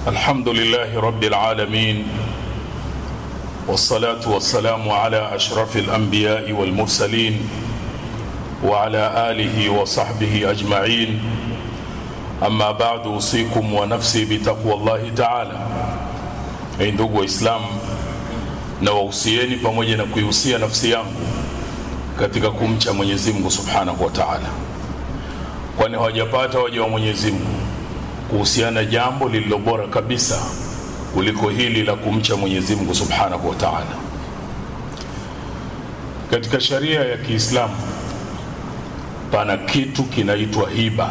الحمد لله رب العالمين، والصلاة والسلام على أشرف الأنبياء والمرسلين وعلى آله وصحبه أجمعين. أما بعد، أوصيكم ونفسي بتقوى الله تعالى. Ndugu Waislamu, na wausieni pamoja na kuihusia nafsi yangu katika kumcha Mwenyezi Mungu Subhanahu wa Ta'ala, kwani hawajapata waja wa Mwenyezi Mungu kuhusiana jambo lililo bora kabisa kuliko hili la kumcha Mwenyezi Mungu Subhanahu wa Ta'ala. Katika sharia ya Kiislamu pana kitu kinaitwa hiba.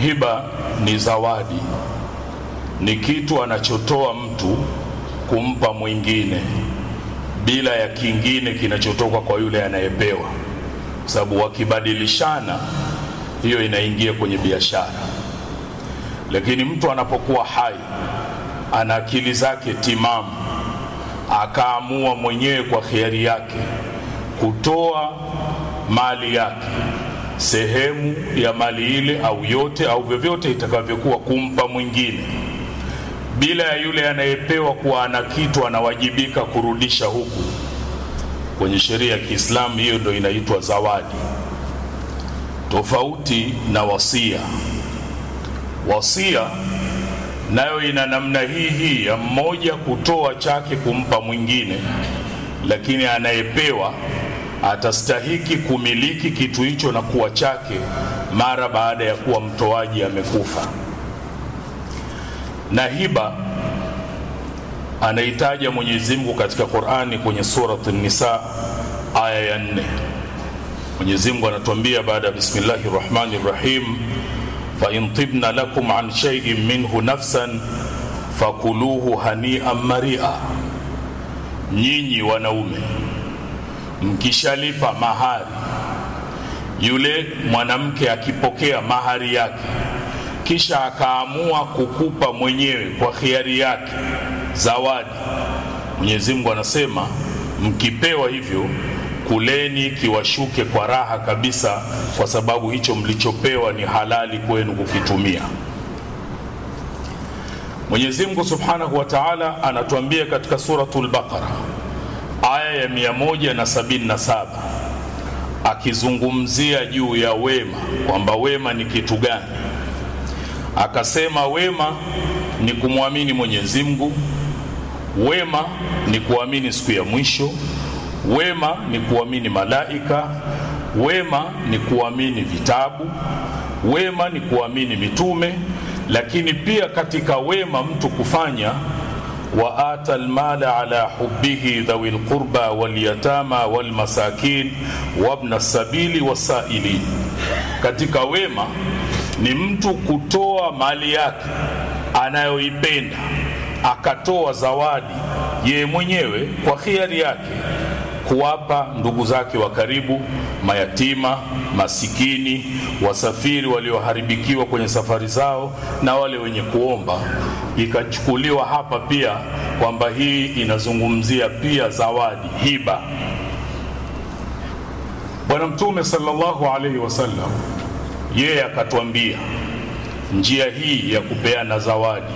Hiba ni zawadi, ni kitu anachotoa mtu kumpa mwingine bila ya kingine kinachotoka kwa yule anayepewa, sababu wakibadilishana hiyo inaingia kwenye biashara. Lakini mtu anapokuwa hai, ana akili zake timamu, akaamua mwenyewe kwa khiari yake kutoa mali yake, sehemu ya mali ile au yote au vyovyote itakavyokuwa, kumpa mwingine bila ya yule anayepewa kuwa ana kitu anawajibika kurudisha huku, kwenye sheria ya Kiislamu hiyo ndio inaitwa zawadi. Tofauti na wasia. Wasia nayo ina namna hii ya mmoja kutoa chake kumpa mwingine, lakini anayepewa atastahiki kumiliki kitu hicho na kuwa chake mara baada ya kuwa mtoaji amekufa. Na hiba anaitaja Mwenyezi Mungu katika Qur'ani kwenye Surah An-Nisa aya ya 4. Mwenyezi Mungu anatuambia baada ya Bismillahirrahmanirrahim, fa in tibna lakum an shay'in minhu nafsan fakuluhu hani'an mari'a. Nyinyi wanaume mkishalipa mahari, yule mwanamke akipokea mahari yake kisha akaamua kukupa mwenyewe kwa khiari yake zawadi, Mwenyezi Mungu anasema mkipewa hivyo, kuleni kiwashuke kwa raha kabisa, kwa sababu hicho mlichopewa ni halali kwenu kukitumia. Mwenyezi Mungu Subhanahu wa Ta'ala anatuambia katika Suratul Baqara aya ya 177, akizungumzia juu ya wema, kwamba wema ni kitu gani. Akasema wema ni kumwamini Mwenyezi Mungu, wema ni kuamini siku ya mwisho, wema ni kuamini malaika, wema ni kuamini vitabu, wema ni kuamini mitume. Lakini pia katika wema mtu kufanya wa atal mala ala hubbihi dhawil qurba wal yatama wal masakin wabna sabili wasailin. Katika wema ni mtu kutoa mali yake anayoipenda, akatoa zawadi yeye mwenyewe kwa khiari yake, kuwapa ndugu zake wa karibu, mayatima, masikini, wasafiri walioharibikiwa kwenye safari zao, na wale wenye kuomba. Ikachukuliwa hapa pia kwamba hii inazungumzia pia zawadi, hiba. Bwana Mtume sallallahu alaihi wasallam yeye akatuambia njia hii ya kupeana zawadi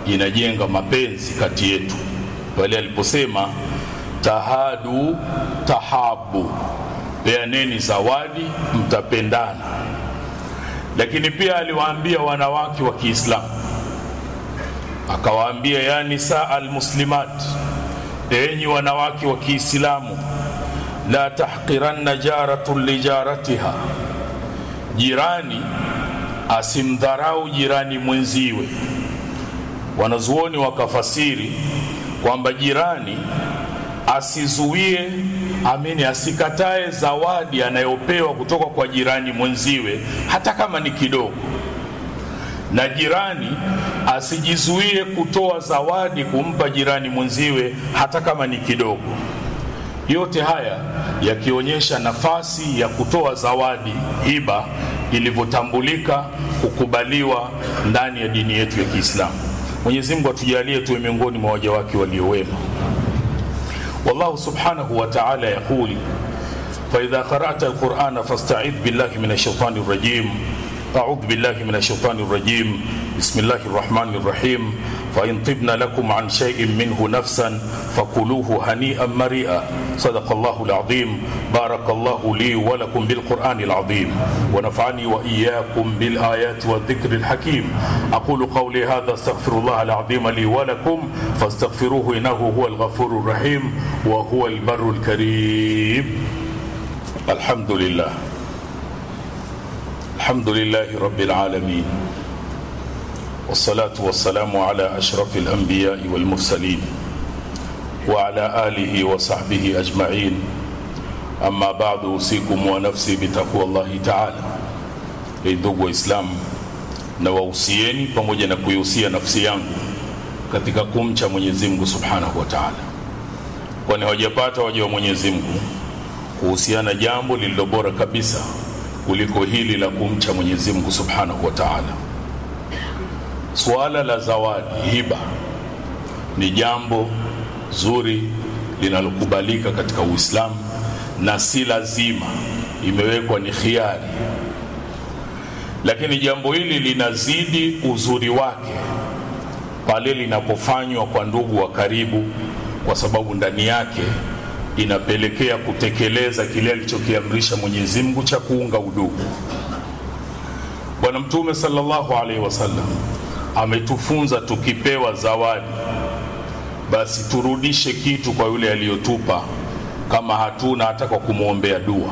inajenga mapenzi kati yetu, pale aliposema tahadu tahabu, peaneni zawadi mtapendana. Lakini pia aliwaambia wanawake wa Kiislamu, akawaambia ya nisa almuslimat, enyi wanawake wa Kiislamu, la tahqiranna jaratun lijaratiha, jirani asimdharau jirani mwenziwe. Wanazuoni wakafasiri kwamba jirani asizuie, asikatae zawadi anayopewa kutoka kwa jirani mwenziwe hata kama ni kidogo, na jirani asijizuie kutoa zawadi kumpa jirani mwenziwe hata kama ni kidogo. Yote haya yakionyesha nafasi ya kutoa zawadi, hiba, ilivyotambulika, kukubaliwa ndani ya dini yetu ya Kiislamu. Mwenyezi Mungu atujalie tuwe miongoni mwa waja wake waliowema. والله سبحانه وتعالى يقول فإذا قرأت القرآن فاستعذ بالله من الشيطان الرجيم أعوذ بالله من الشيطان الرجيم. بسم الله الرحمن الرحيم. فإن طبنا لكم عن شيء منه نفسا فكلوه هنيئا مريئا. صدق الله العظيم. بارك الله لي ولكم بالقرآن العظيم ونفعني وإياكم بالآيات والذكر الحكيم. أقول قولي هذا استغفر الله العظيم لي ولكم فاستغفروه إنه هو الغفور الرحيم وهو البر الكريم. الحمد لله. الحمد لله رب العالمين والصلاة والسلام على أشرف الأنبياء والمرسلين وعلى آله وصحبه أجمعين. أما بعد أوصيكم ونفسي بتقوى الله تعالى. Ndugu Waislamu, na wausieni pamoja na kuihusia nafsi yangu katika kumcha Mwenyezi Mungu Subhanahu wa Ta'ala, kwani hawajapata waja wa Mwenyezi Mungu kuhusiana jambo lililo bora kabisa kuliko hili la kumcha Mwenyezi Mungu Subhanahu wa Ta'ala. Swala la zawadi, hiba, ni jambo zuri linalokubalika katika Uislamu na si lazima, imewekwa ni khiari. Lakini jambo hili linazidi uzuri wake pale linapofanywa kwa ndugu wa karibu, kwa sababu ndani yake inapelekea kutekeleza kile alichokiamrisha Mwenyezi Mungu cha kuunga udugu. Bwana Mtume sallallahu alaihi wasallam ametufunza tukipewa zawadi basi turudishe kitu kwa yule aliyotupa, kama hatuna hata kwa kumuombea dua.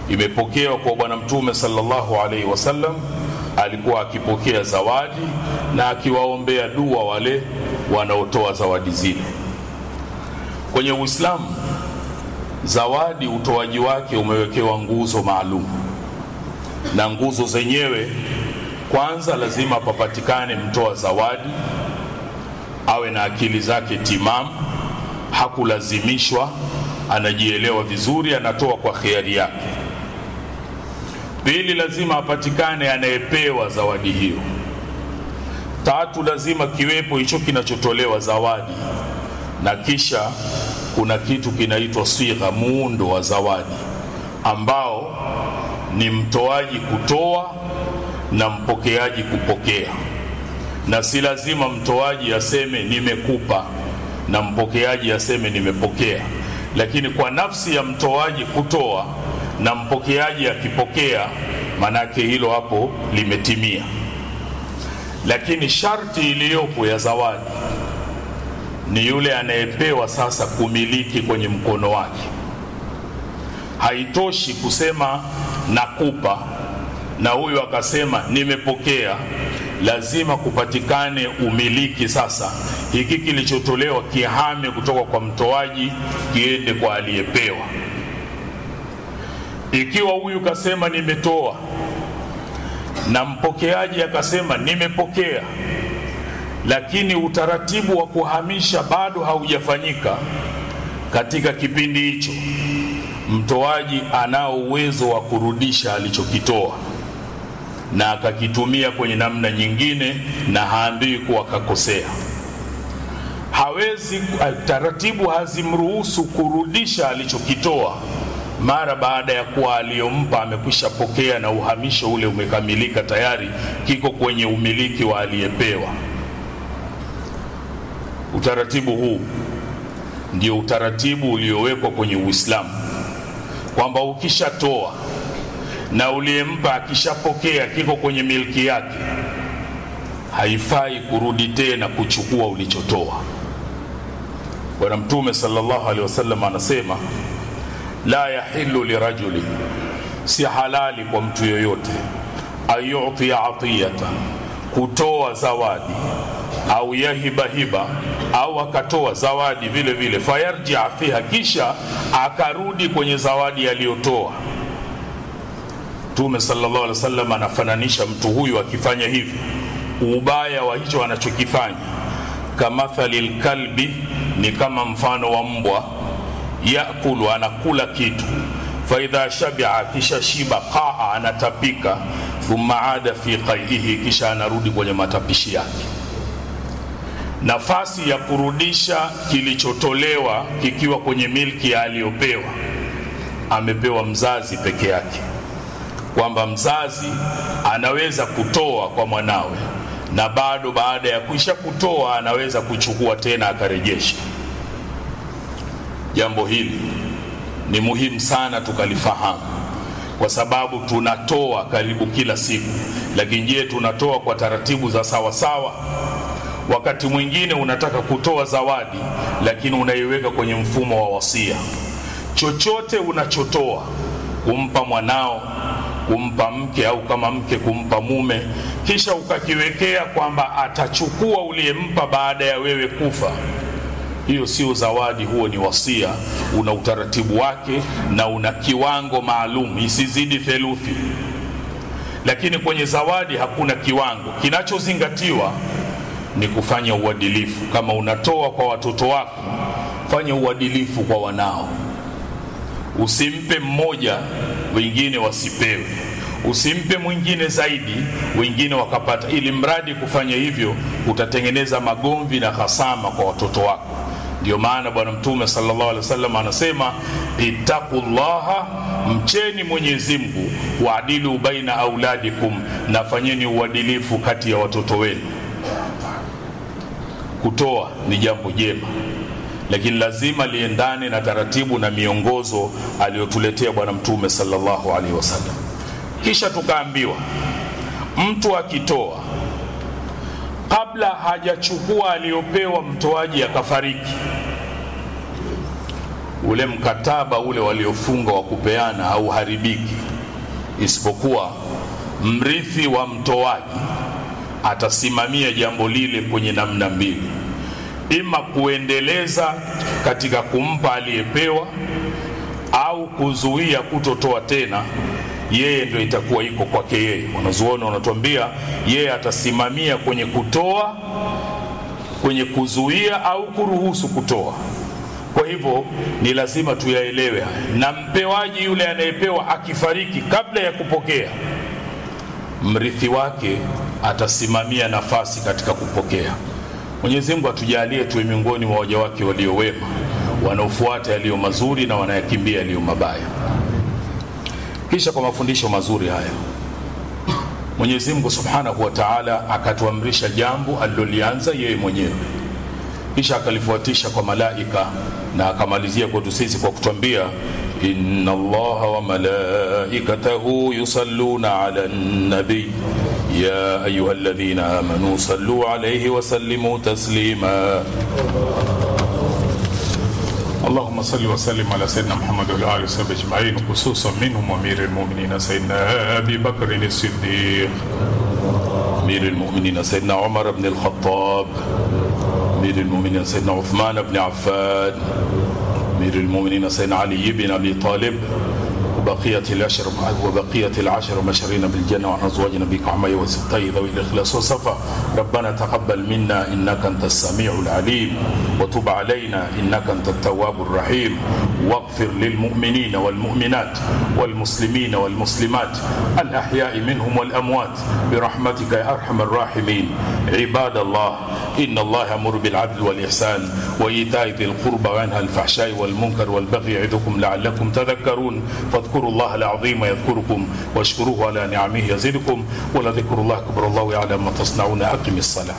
Imepokewa kwa Bwana Mtume sallallahu alaihi wasallam alikuwa akipokea zawadi na akiwaombea dua wale wanaotoa zawadi zile. Kwenye Uislamu, zawadi utoaji wake umewekewa nguzo maalum, na nguzo zenyewe, kwanza lazima papatikane mtoa zawadi awe na akili zake timamu, hakulazimishwa, anajielewa vizuri, anatoa kwa khiari yake. Pili, lazima apatikane anayepewa zawadi hiyo. Tatu, lazima kiwepo hicho kinachotolewa zawadi, na kisha kuna kitu kinaitwa sigha, muundo wa zawadi, ambao ni mtoaji kutoa na mpokeaji kupokea. Na si lazima mtoaji aseme nimekupa na mpokeaji aseme nimepokea, lakini kwa nafsi ya mtoaji kutoa na mpokeaji akipokea, manake hilo hapo limetimia. Lakini sharti iliyopo ya zawadi ni yule anayepewa sasa kumiliki kwenye mkono wake. Haitoshi kusema nakupa na huyu akasema nimepokea, lazima kupatikane umiliki. Sasa hiki kilichotolewa kihame kutoka kwa mtoaji kiende kwa aliyepewa. Ikiwa huyu kasema nimetoa na mpokeaji akasema nimepokea, lakini utaratibu wa kuhamisha bado haujafanyika katika kipindi hicho, mtoaji anao uwezo wa kurudisha alichokitoa na akakitumia kwenye namna nyingine, na haambiwi kuwa kakosea. Hawezi, taratibu hazimruhusu kurudisha alichokitoa mara baada ya kuwa aliyompa amekwisha pokea na uhamisho ule umekamilika, tayari kiko kwenye umiliki wa aliyepewa. Utaratibu huu ndio utaratibu uliowekwa kwenye Uislamu, kwamba ukishatoa na uliyempa akishapokea, kiko kwenye milki yake, haifai kurudi tena kuchukua ulichotoa. Bwana Mtume sallallahu alaihi wasallam anasema, la yahillu lirajuli, si halali kwa mtu yoyote, ayu'ti atiyata, kutoa zawadi, au yahiba hiba, au akatoa zawadi vile vile, fayarji'a fiha, kisha akarudi kwenye zawadi aliyotoa. Mtume sallallahu alaihi wasallam anafananisha mtu huyu akifanya hivi, ubaya wa hicho anachokifanya, kamathalil kalbi, ni kama mfano wa mbwa, yakulu, anakula kitu, fa idha shabi'a, kisha shiba, qaa, anatapika, thumma ada fi qaihi, kisha anarudi kwenye matapishi yake. Nafasi ya kurudisha kilichotolewa kikiwa kwenye milki ya aliyopewa, amepewa mzazi peke yake, kwamba mzazi anaweza kutoa kwa mwanawe na bado baada ya kuisha kutoa anaweza kuchukua tena akarejesha. Jambo hili ni muhimu sana tukalifahamu, kwa sababu tunatoa karibu kila siku, lakini je, tunatoa kwa taratibu za sawa sawa? Wakati mwingine unataka kutoa zawadi lakini unaiweka kwenye mfumo wa wasia. Chochote unachotoa, kumpa mwanao, kumpa mke, au kama mke kumpa mume, kisha ukakiwekea kwamba atachukua uliyempa baada ya wewe kufa, hiyo sio zawadi, huo ni wasia. Una utaratibu wake na una kiwango maalum, isizidi theluthi. Lakini kwenye zawadi hakuna kiwango. Kinachozingatiwa ni kufanya uadilifu. Kama unatoa kwa watoto wako, fanya uadilifu kwa wanao. Usimpe mmoja wengine wasipewe, usimpe mwingine zaidi wengine wakapata. Ili mradi kufanya hivyo utatengeneza magomvi na hasama kwa watoto wako. Ndio maana Bwana Mtume sallallahu alaihi wasallam anasema, ittaqullaha, mcheni Mwenyezi Mungu, waadilu baina auladikum, na fanyeni uadilifu kati ya watoto wenu. Kutoa ni jambo jema, lakini lazima liendane na taratibu na miongozo aliyotuletea Bwana Mtume sallallahu alaihi wasallam. Kisha tukaambiwa mtu akitoa kabla hajachukua aliyopewa mtoaji akafariki, ule mkataba ule waliofunga wa kupeana au haribiki, isipokuwa mrithi wa mtoaji atasimamia jambo lile kwenye namna mbili: ima kuendeleza katika kumpa aliyepewa, au kuzuia kutotoa tena. Yeye ndio itakuwa iko kwake yeye. Wanazuoni wanatuambia yeye atasimamia kwenye kutoa, kwenye kuzuia au kuruhusu kutoa. Kwa hivyo ni lazima tuyaelewe. Na mpewaji yule anayepewa akifariki kabla ya kupokea, mrithi wake atasimamia nafasi katika kupokea. Mwenyezi Mungu atujalie tuwe miongoni mwa waja wake walio wema, wanaofuata yaliyo mazuri na wanayakimbia yaliyo mabaya. Kisha kwa mafundisho mazuri haya, Mwenyezi Mungu Subhanahu wa Ta'ala akatuamrisha jambo alilolianza yeye mwenyewe, kisha akalifuatisha kwa malaika, na akamalizia kwetu sisi kwa kutuambia, inna Allaha wa malaikatahu yusalluna ala nabi ya ayyuhalladhina amanu sallu alayhi wa sallimu taslima. اللهم صل وسلم على سيدنا محمد وعلى آله وصحبه أجمعين، خصوصا منهم أمير المؤمنين سيدنا أبي بكر الصديق، أمير المؤمنين سيدنا عمر بن الخطاب، أمير المؤمنين سيدنا عثمان بن عفان، أمير المؤمنين سيدنا علي بن أبي طالب، وبقية العشر مشرين بالجنة، وعن أزواج نبيك عمي وسبطي ذوي الإخلاص والصفا. ربنا تقبل منا إنك أنت السميع العليم، وتب علينا إنك أنت التواب الرحيم، واغفر للمؤمنين والمؤمنات والمسلمين والمسلمات الأحياء منهم والأموات برحمتك يا أرحم الراحمين. عباد الله، إن الله يأمر بالعدل والإحسان وإيتاء ذي القربى وينهى عن الفحشاء والمنكر والبغي يعظكم لعلكم تذكرون. فاذكروا الله العظيم يذكركم، واشكروه على نعمه يزدكم، ولذكر الله أكبر، الله يعلم ما تصنعون. أقم الصلاة.